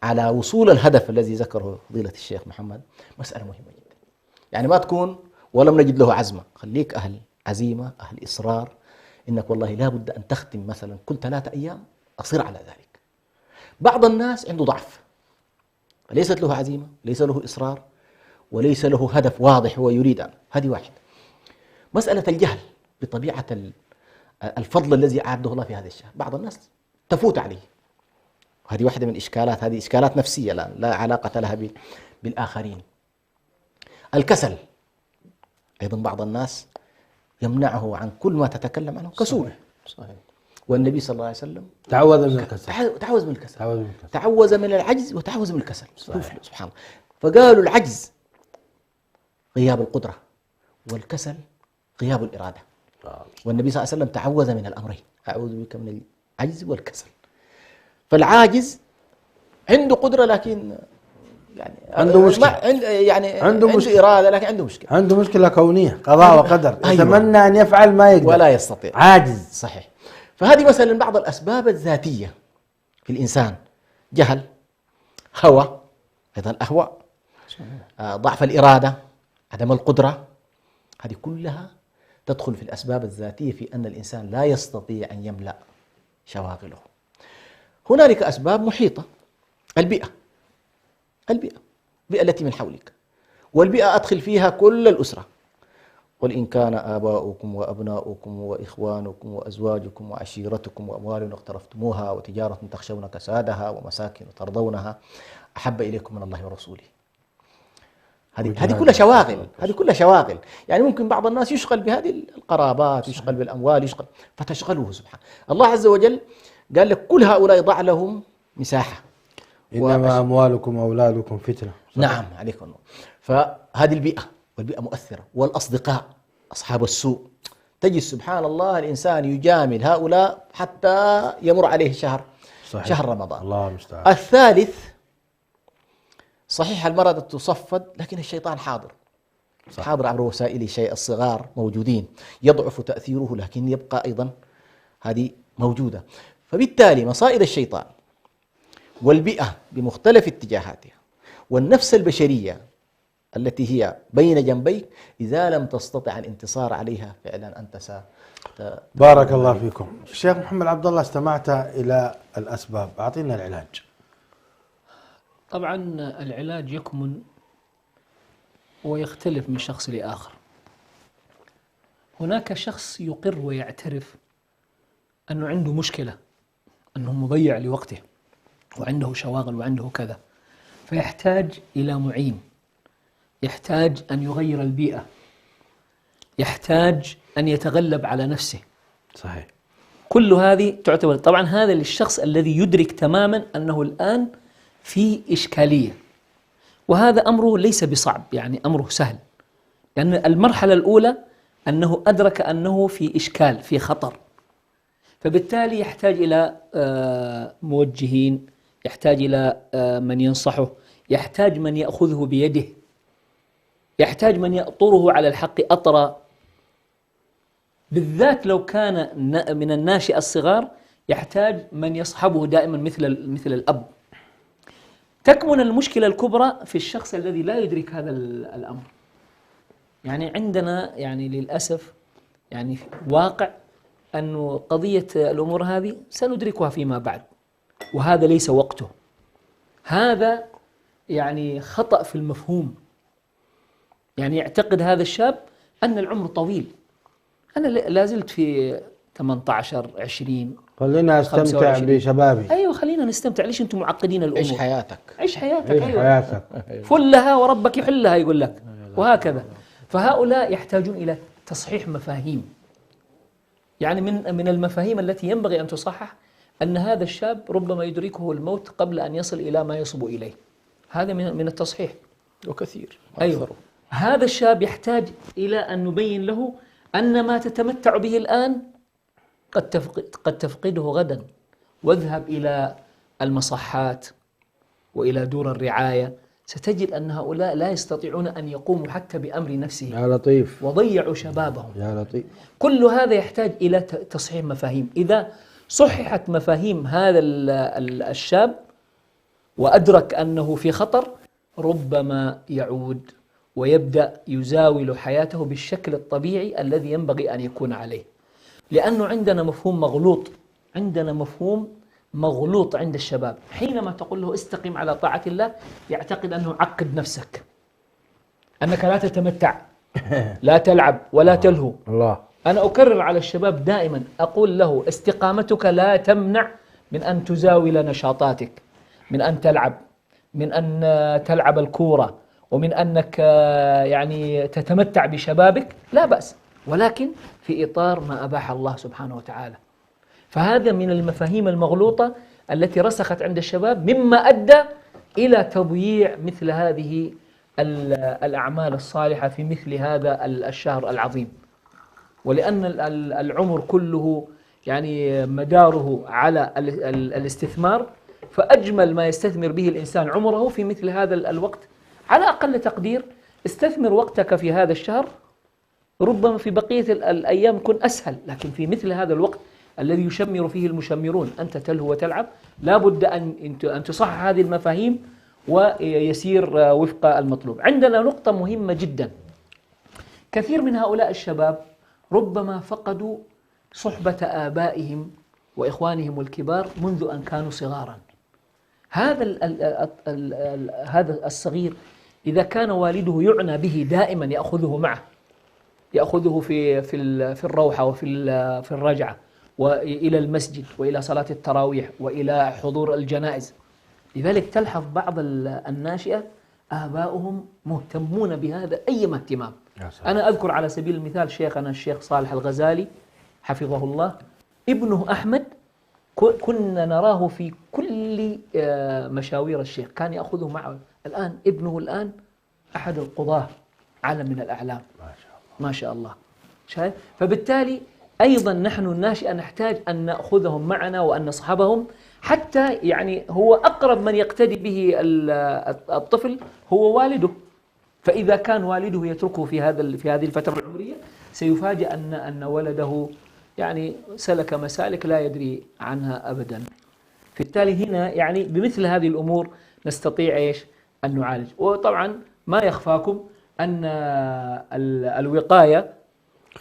على وصول الهدف الذي ذكره فضيلة الشيخ محمد مسألة مهمة جدا. يعني ما تكون ولم نجد له عزمة. خليك أهل عزيمة، أهل إصرار، إنك والله لا بد أن تختم مثلا كل 3 أيام، أصر على ذلك. بعض الناس عنده ضعف، ليست له عزيمة، ليس له إصرار، وليس له هدف واضح هو يريد أن. هذه واحدة. مسألة الجهل بطبيعة الفضل الذي أعده الله في هذا الشهر، بعض الناس تفوت عليه. هذه واحدة من الإشكالات. هذه إشكالات نفسية لا علاقة لها بالآخرين. الكسل أيضا بعض الناس يمنعه عن كل ما تتكلم عنه. كسول. صحيح. والنبي صلى الله عليه وسلم تعوذ من الكسل. تعوذ من العجز وتعوذ من الكسل. سبحان الله. فقالوا العجز غياب القدرة، والكسل غياب الإرادة. والنبي صلى الله عليه وسلم تعوذ من الأمرين، أعوذ بك من العجز والكسل. فالعاجز عنده قدرة لكن يعني عنده مشكلة. عنده إرادة لكن عنده مشكلة. عنده مشكلة كونية، قضاء وقدر. أيوة. يتمنى أن يفعل ما يقدر ولا يستطيع، عاجز. صحيح. فهذه مثلا بعض الأسباب الذاتية في الإنسان. جهل، هوى، أيضا الأهواء، ضعف الإرادة، عدم القدرة. هذه كلها تدخل في الأسباب الذاتية في أن الإنسان لا يستطيع أن يملأ شواغله. هنالك أسباب محيطة. البيئة التي من حولك، والبيئة أدخل فيها كل الأسرة. قل إن كان آباؤكم وأبناؤكم وإخوانكم وأزواجكم وعشيرتكم وأموال اقترفتموها وتجارة تخشون كسادها ومساكن ترضونها أحب إليكم من الله ورسوله. هذه كلها شواغل. هذه كلها شواغل. يعني ممكن بعض الناس يشغل بهذه القرابات، يشغل بالأموال، فتشغله سبحان الله عز وجل. قال لك كل هؤلاء ضع لهم مساحة. إنما أموالكم وأولادكم فتنة. نعم عليكم. فهذه البيئة، والبيئة مؤثرة. والأصدقاء، أصحاب السوء، تجد سبحان الله الإنسان يجامل هؤلاء حتى يمر عليه شهر رمضان. الله المستعان. الثالث، صحيح المرض تصفد لكن الشيطان حاضر. حاضر عبر وسائل الشيء، الصغار موجودين، يضعف تأثيره لكن يبقى أيضا هذه موجودة. فبالتالي مصائد الشيطان والبيئة بمختلف اتجاهاتها والنفس البشرية التي هي بين جنبيك، إذا لم تستطع الانتصار عليها فعلا أنت بارك الله فيكم. الشيخ محمد عبد الله، استمعت إلى الأسباب، أعطينا العلاج. طبعا العلاج يكمن ويختلف من شخص لآخر. هناك شخص يقر ويعترف أنه عنده مشكلة، أنه مضيع لوقته وعنده شواغل وعنده كذا، فيحتاج إلى معين، يحتاج أن يغير البيئة، يحتاج أن يتغلب على نفسه. صحيح. كل هذه تعتبر، طبعا هذا للشخص الذي يدرك تماما أنه الآن في إشكالية، وهذا أمره ليس بصعب، يعني أمره سهل، لأن المرحلة الأولى أنه أدرك أنه في إشكال، في خطر، فبالتالي يحتاج إلى موجهين، يحتاج إلى من ينصحه، يحتاج من يأخذه بيده، يحتاج من يأطره على الحق أطرا، بالذات لو كان من الناشئة الصغار يحتاج من يصحبه دائما مثل الأب. تكمن المشكلة الكبرى في الشخص الذي لا يدرك هذا الأمر. يعني عندنا يعني للأسف يعني واقع أنه قضية الأمور هذه سندركها فيما بعد، وهذا ليس وقته. هذا يعني خطأ في المفهوم. يعني يعتقد هذا الشاب أن العمر طويل. أنا لازلت في 18 20. خلينا استمتع بشبابي. أيوة خلينا نستمتع، ليش أنتم معقدين الأمور؟ عيش حياتك، عيش حياتك. عيش أيوة. حياتك، فلها وربك يحلها يقول لك، وهكذا. فهؤلاء يحتاجون إلى تصحيح مفاهيم. يعني من المفاهيم التي ينبغي أن تصحح أن هذا الشاب ربما يدركه الموت قبل أن يصل إلى ما يصب إليه. هذا من التصحيح، وكثير. أيوة. هذا الشاب يحتاج إلى أن نبين له أن ما تتمتع به الآن قد تفقده غدا، واذهب إلى المصحات وإلى دور الرعاية، ستجد أن هؤلاء لا يستطيعون أن يقوموا حتى بأمر نفسهم. يا لطيف. وضيعوا شبابهم. يا لطيف. كل هذا يحتاج إلى تصحيح مفاهيم. إذا صححت مفاهيم هذا الشاب وأدرك أنه في خطر، ربما يعود ويبدأ يزاول حياته بالشكل الطبيعي الذي ينبغي أن يكون عليه. لأنه عندنا مفهوم مغلوط، عندنا مفهوم مغلوط عند الشباب. حينما تقول له استقم على طاعة الله، يعتقد أنه عقد نفسك، أنك لا تتمتع، لا تلعب ولا تلهو. الله. أنا أكرر على الشباب دائما، أقول له استقامتك لا تمنع من أن تزاول نشاطاتك، من أن تلعب، من أن تلعب الكورة، ومن أنك يعني تتمتع بشبابك، لا بأس، ولكن في إطار ما أباح الله سبحانه وتعالى. فهذا من المفاهيم المغلوطة التي رسخت عند الشباب، مما أدى إلى تضييع مثل هذه الأعمال الصالحة في مثل هذا الشهر العظيم. ولأن العمر كله يعني مداره على الاستثمار، فأجمل ما يستثمر به الإنسان عمره في مثل هذا الوقت. على أقل تقدير استثمر وقتك في هذا الشهر، ربما في بقية الأيام يكون أسهل، لكن في مثل هذا الوقت الذي يشمر فيه المشمرون أنت تلهو وتلعب، لا بد أن تصحح هذه المفاهيم ويسير وفق المطلوب. عندنا نقطة مهمة جدا، كثير من هؤلاء الشباب ربما فقدوا صحبة آبائهم وإخوانهم الكبار منذ أن كانوا صغارا. هذا الصغير إذا كان والده يعنى به دائما، يأخذه معه، يأخذه في الروحة وفي الرجعة وإلى المسجد وإلى صلاة التراويح وإلى حضور الجنائز. لذلك تلحظ بعض الناشئة آباؤهم مهتمون بهذا أيما اهتمام. أنا أذكر على سبيل المثال شيخنا الشيخ صالح الغزالي حفظه الله، ابنه أحمد كنا نراه في كل مشاوير الشيخ، كان يأخذه معه. الآن ابنه الآن أحد القضاة، علم من الأعلام، ما شاء الله. شايف؟ فبالتالي أيضا نحن الناشئة نحتاج أن نأخذهم معنا وأن نصحبهم، حتى يعني هو أقرب من يقتدي به الطفل هو والده. فإذا كان والده يتركه في هذه الفترة العمرية سيفاجأ أن ولده يعني سلك مسالك لا يدري عنها أبدا. في التالي هنا يعني بمثل هذه الأمور نستطيع إيش أن نعالج. وطبعا ما يخفاكم أن الوقاية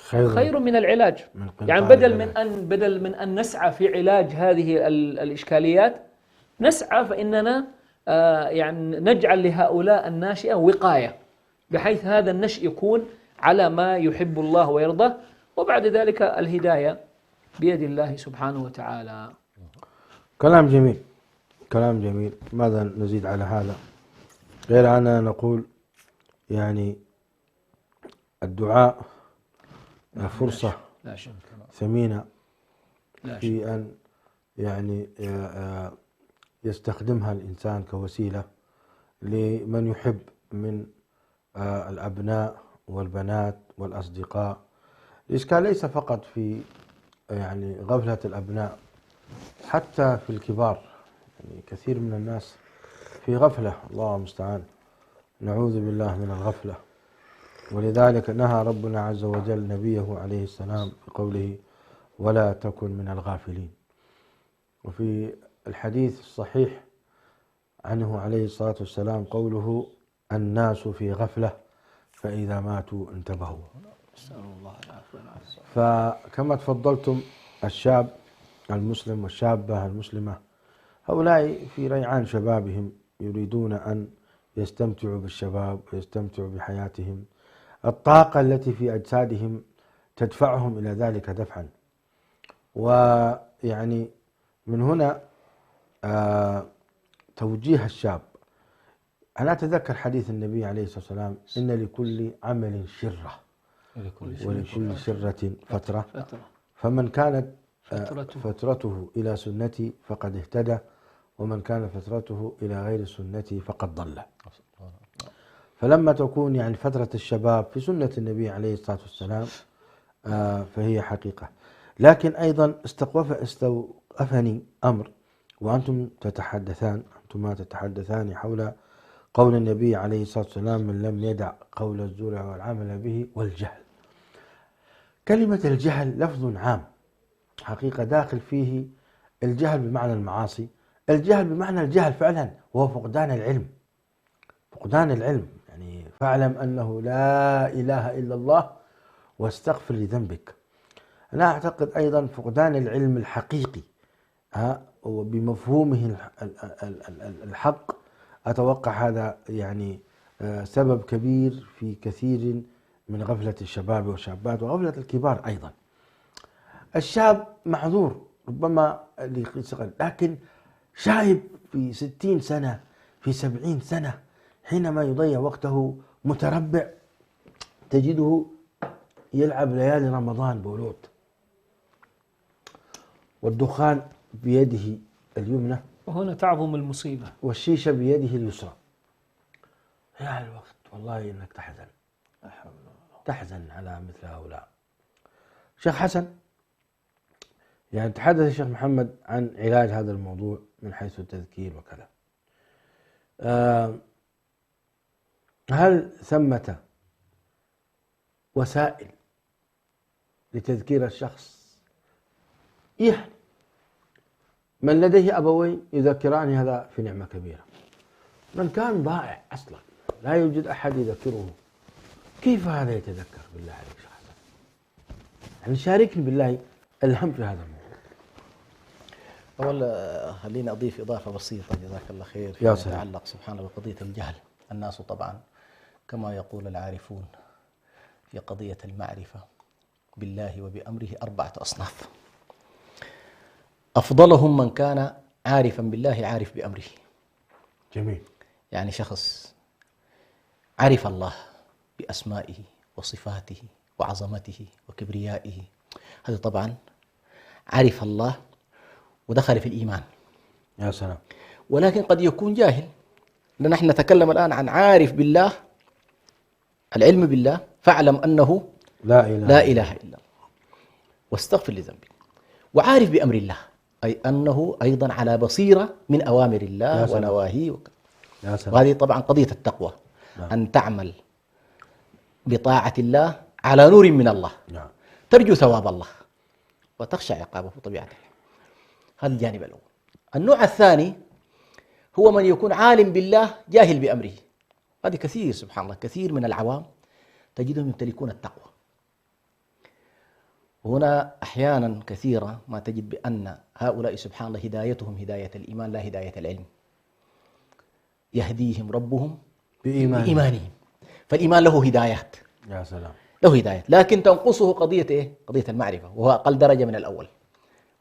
خير من العلاج. يعني بدل من أن نسعى في علاج هذه الإشكاليات نسعى فإننا يعني نجعل لهؤلاء الناشئة وقاية، بحيث هذا النشء يكون على ما يحب الله ويرضاه، وبعد ذلك الهداية بيد الله سبحانه وتعالى. كلام جميل، كلام جميل. ماذا نزيد على هذا غير أننا نقول يعني الدعاء فرصة ثمينة في أن يعني يستخدمها الإنسان كوسيلة لمن يحب من الأبناء والبنات والأصدقاء. الإشكال ليس فقط في يعني غفلة الأبناء، حتى في الكبار. يعني كثير من الناس في غفلة، الله المستعان، نعوذ بالله من الغفلة. ولذلك نهى ربنا عز وجل نبيه عليه السلام بقوله ولا تكن من الغافلين. وفي الحديث الصحيح عنه عليه الصلاة والسلام قوله الناس في غفلة فإذا ماتوا انتبهوا. فكما تفضلتم الشاب المسلم والشابة المسلمة هؤلاء في ريعان شبابهم يريدون أن يستمتعوا بالشباب ويستمتعوا بحياتهم. الطاقة التي في أجسادهم تدفعهم إلى ذلك دفعا. ويعني من هنا توجيه الشاب. أنا أتذكر حديث النبي عليه الصلاة والسلام إن لكل عمل شرة ولكل شرة فترة، فمن كانت فترته إلى سنتي فقد اهتدى ومن كان فترته إلى غير سنتي فقد ضل. فلما تكون يعني فترة الشباب في سنة النبي عليه الصلاة والسلام فهي حقيقة. لكن أيضا استوقفني أمر وأنتم أنتما تتحدثان حول قول النبي عليه الصلاة والسلام من لم يدع قول الزور والعمل به والجهل. كلمة الجهل لفظ عام حقيقة داخل فيه الجهل بمعنى المعاصي، الجهل بمعنى الجهل فعلا وهو فقدان العلم. فقدان العلم يعني فاعلم أنه لا إله إلا الله واستغفر لذنبك. أنا أعتقد أيضا فقدان العلم الحقيقي وبمفهومه الحق، أتوقع هذا يعني سبب كبير في كثير من غفلة الشباب والشابات وغفلة الكبار أيضا. الشاب معذور ربما لصغر، لكن شايب في 60 سنة في 70 سنة حينما يضيع وقته متربع تجده يلعب ليالي رمضان بولود، والدخان بيده اليمنى وهنا تعظم المصيبة، والشيشة بيده اليسرى. يا الوقت والله إنك تحزن على مثل هؤلاء. شيخ حسن، يعني تحدث الشيخ محمد عن علاج هذا الموضوع من حيث التذكير وكذا. هل ثمة وسائل لتذكير الشخص؟ يعني من لديه أبوين يذكران هذا في نعمة كبيرة. من كان ضائع أصلا لا يوجد أحد يذكره، كيف هذا يتذكر؟ بالله عليك شيخ حسن، يعني شاركني بالله الهم في هذا الموضوع. أولا خليني أضيف إضافة بسيطة جزاك الله خير فيما يتعلق سبحانه بقضية الجهل. الناس طبعا كما يقول العارفون في قضية المعرفة بالله وبأمره 4 أصناف. أفضلهم من كان عارفا بالله عارف بأمره. جميل. يعني شخص عرف الله بأسمائه وصفاته وعظمته وكبريائه، هذا طبعا عرف الله ودخل في الإيمان. يا سلام. ولكن قد يكون جاهل، لأن نحن نتكلم الآن عن عارف بالله، العلم بالله، فاعلم أنه لا إله إلا الله واستغفر لذنبك. وعارف بأمر الله أي أنه أيضا على بصيرة من أوامر الله ونواهيه. وهذه طبعا قضية التقوى. أن تعمل بطاعة الله على نور من الله، نعم. ترجو ثواب الله وتخشى عقابه بطبيعة الله. هذا الجانب الأول. النوع الثاني هو من يكون عالم بالله جاهل بأمره. هذه كثير سبحان الله، كثير من العوام تجدهم يمتلكون التقوى. هنا أحيانا كثيرة ما تجد بأن هؤلاء سبحان الله هدايتهم هداية الإيمان لا هداية العلم. يهديهم ربهم بإيمانهم، فالإيمان له هدايات، يا سلام، له هدايات، لكن تنقصه قضية إيه؟ قضية المعرفة، وهو أقل درجة من الأول.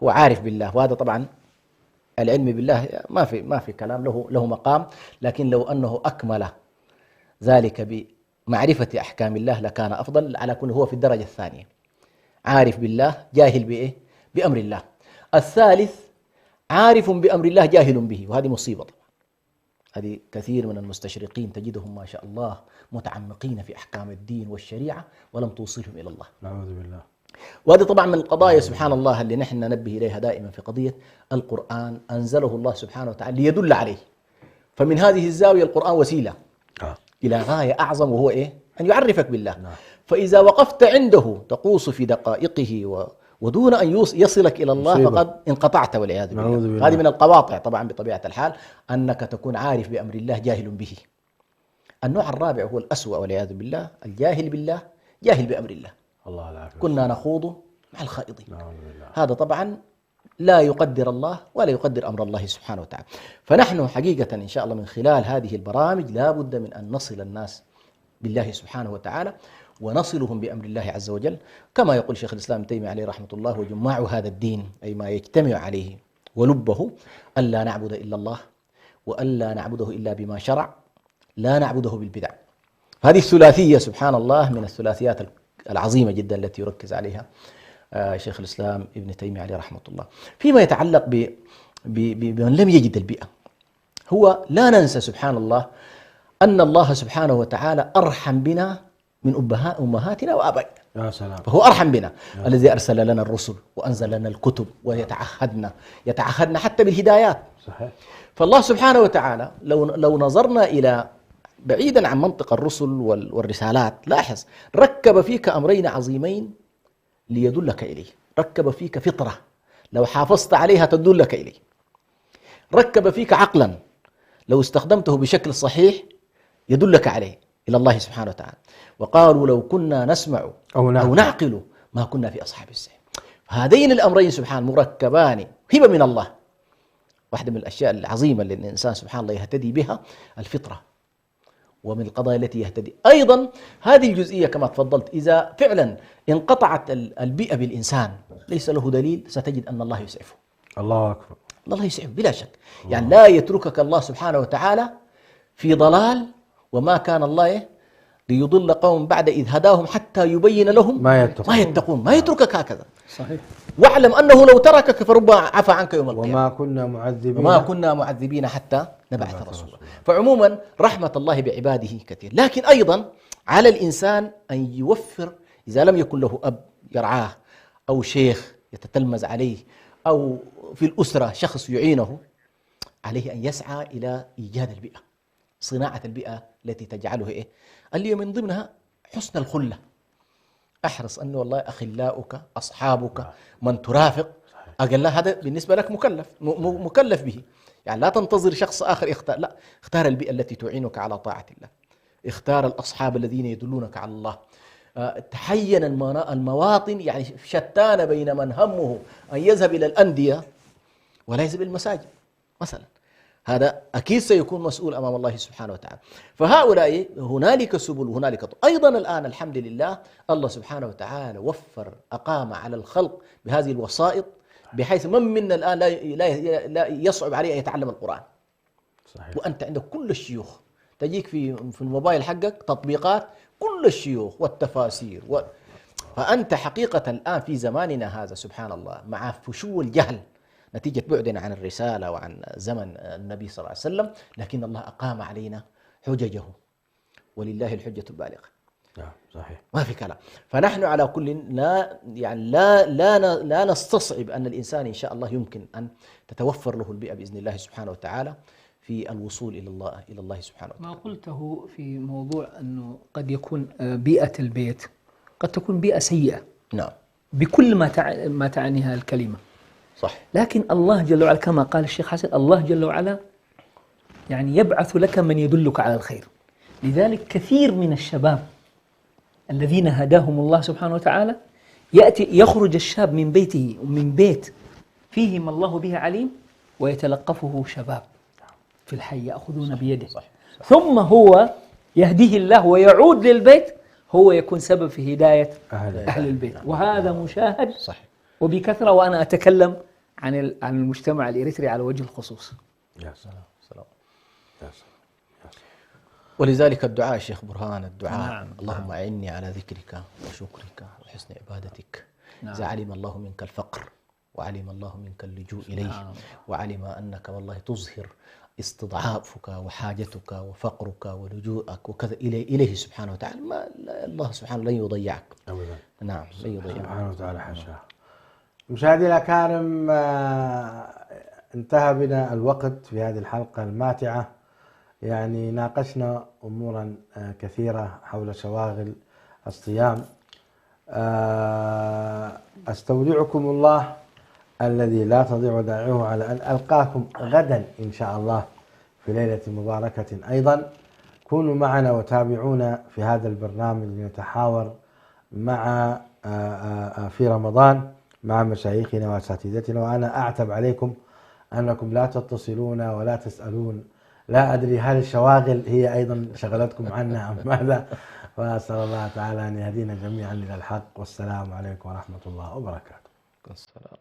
هو عارف بالله، وهذا طبعا العلم بالله ما في كلام، له مقام، لكن لو أنه أكمل ذلك بمعرفة أحكام الله لكان أفضل. على كل هو في الدرجة الثانية، عارف بالله جاهل بإيه؟ بأمر الله. الثالث عارف بأمر الله جاهل به، وهذه مصيبة طبعا. هذه كثير من المستشرقين تجدهم ما شاء الله متعمقين في أحكام الدين والشريعة ولم توصلهم إلى الله، نعوذ بالله. وهذا طبعا من القضايا سبحان الله اللي نحن ننبه إليها دائما في قضية القرآن. أنزله الله سبحانه وتعالى ليدل عليه، فمن هذه الزاوية القرآن وسيلة إلى غاية أعظم، وهو إيه؟ أن يعرفك بالله. فإذا وقفت عنده تقوص في دقائقه ودون أن يصلك إلى الله مصيبة. فقد انقطعت والعياذ بالله. هذه من القواطع طبعا بطبيعة الحال، أنك تكون عارف بأمر الله جاهل به. النوع الرابع هو الأسوأ والعياذ بالله، الجاهل بالله جاهل بأمر الله. الله العافية. كنا نخوض مع الخائضين. هذا طبعا لا يقدر الله ولا يقدر أمر الله سبحانه وتعالى. فنحن حقيقة إن شاء الله من خلال هذه البرامج لا بد من أن نصل الناس بالله سبحانه وتعالى، ونصلهم بأمر الله عز وجل، كما يقول شيخ الإسلام ابن تيمية عليه رحمة الله: وجماع هذا الدين، أي ما يجتمع عليه ولبه، ألا نعبد إلا الله، وألا نعبده إلا بما شرع، لا نعبده بالبدع. هذه الثلاثية سبحان الله من الثلاثيات العظيمة جدا التي يركز عليها شيخ الإسلام ابن تيمية عليه رحمة الله. فيما يتعلق بمن لم يجد البيئة، هو لا ننسى سبحان الله أن الله سبحانه وتعالى أرحم بنا من أمهاتنا وآبائنا. يا سلام. فهو أرحم بنا، الذي أرسل لنا الرسل وأنزل لنا الكتب ويتعهدنا حتى بالهدايات. صحيح. فالله سبحانه وتعالى لو نظرنا إلى بعيدا عن منطق الرسل والرسالات، لاحظ ركب فيك أمرين عظيمين ليدلك إليه. ركب فيك فطرة لو حافظت عليها تدلك إليه. ركب فيك عقلا لو استخدمته بشكل صحيح يدلك عليه إلى الله سبحانه وتعالى. وقالوا لو كنا نسمع أو نعقل ما كنا في أصحاب السعير. هذين الأمرين سبحان مركبان، هبة من الله. واحدة من الأشياء العظيمة اللي الإنسان سبحان الله يهتدي بها الفطرة، ومن القضايا التي يهتدي أيضا هذه الجزئية كما تفضلت. إذا فعلا انقطعت البيئة بالإنسان ليس له دليل، ستجد أن الله يسعفه. الله أكبر. الله يسعفه بلا شك. يعني لا يتركك الله سبحانه وتعالى في ضلال، وما كان الله ليضل قوم بعد إذ هداهم حتى يبين لهم ما يتقون. ما يتركك هكذا. صحيح. واعلم أنه لو تركك فربما عفى عنك يوم القيامة. وما كنا معذبين حتى نبعث رسولا. فعموما رحمة الله بعباده كثير، لكن أيضا على الإنسان أن يوفر، إذا لم يكن له أب يرعاه أو شيخ يتتلمذ عليه أو في الأسرة شخص يعينه، عليه أن يسعى إلى إيجاد البيئة، صناعة البيئة التي تجعله اللي من ضمنها حسن الخلة. احرص أنه والله أخلاؤك أصحابك من ترافق أقل هذا بالنسبة لك مكلف به. يعني لا تنتظر شخص آخر يختار، لا، اختار البيئة التي تعينك على طاعة الله، اختار الأصحاب الذين يدلونك على الله، تحين المواطن. يعني شتان بين من همه أن يذهب إلى الأندية ولا يذهب إلى المساجد مثلا، هذا أكيد سيكون مسؤول أمام الله سبحانه وتعالى. فهؤلاء هنالك سبل وهنالك طرق. أيضا الآن الحمد لله الله سبحانه وتعالى وفر أقام على الخلق بهذه الوسائط، بحيث من منا الآن لا يصعب عليه أن يتعلم القرآن. صحيح. وأنت عندك كل الشيوخ، تجيك في الموبايل حقك تطبيقات كل الشيوخ والتفاسير فأنت حقيقة الآن في زماننا هذا سبحان الله مع فشو الجهل نتيجة بعدنا عن الرسالة وعن زمن النبي صلى الله عليه وسلم، لكن الله أقام علينا حججه، ولله الحجة البالغة. صحيح. ما في كلام. فنحن على كل لا نستصعب أن الإنسان إن شاء الله يمكن أن تتوفر له البيئة بإذن الله سبحانه وتعالى في الوصول إلى الله سبحانه ما وتعالى. قلته في موضوع أنه قد يكون بيئة البيت قد تكون بيئة سيئة، نعم، بكل ما تعنيها الكلمة، صح. لكن الله جل وعلا كما قال الشيخ حسن، الله جل وعلا يعني يبعث لك من يدلك على الخير. لذلك كثير من الشباب الذين هداهم الله سبحانه وتعالى يخرج الشاب من بيته ومن بيت فيه ما الله به عليم، ويتلقفه شباب في الحي يأخذون بيده، صح. ثم هو يهديه الله ويعود للبيت، هو يكون سبب في هداية أهل البيت. وهذا مشاهد صح وبكثرة، وأنا أتكلم عن المجتمع الإريتري على وجه الخصوص. يا سلام. ولذلك الدعاء شيخ برهان، الدعاء نعم. اللهم أعني على ذكرك وشكرك وحسن عبادتك. نعم. إذا علم الله منك الفقر وعلم الله منك اللجوء إليه، نعم. وعلم أنك والله تظهر استضعافك وحاجتك وفقرك ولجوءك وكذا إليه سبحانه وتعالى، ما الله سبحانه لن يضيعك أبدا. نعم، لن يضيعك سبحانه وتعالى حاشاه. مشاهدينا الأكارم، انتهى بنا الوقت في هذه الحلقة الماتعة. يعني ناقشنا أمورا كثيرة حول شواغل الصيام. أستودعكم الله الذي لا تضيع ودائعه، على أن ألقاكم غدا إن شاء الله في ليلة مباركة أيضا. كونوا معنا وتابعونا في هذا البرنامج لنتحاور مع في رمضان مع مشايخنا وأساتذتنا. وأنا أعتب عليكم أنكم لا تتصلون ولا تسألون، لا أدري هل الشواغل هي أيضا شغلتكم عنا أم ماذا. وأسأل الله تعالى أن يهدينا جميعا إلى الحق. والسلام عليكم ورحمة الله وبركاته. السلام.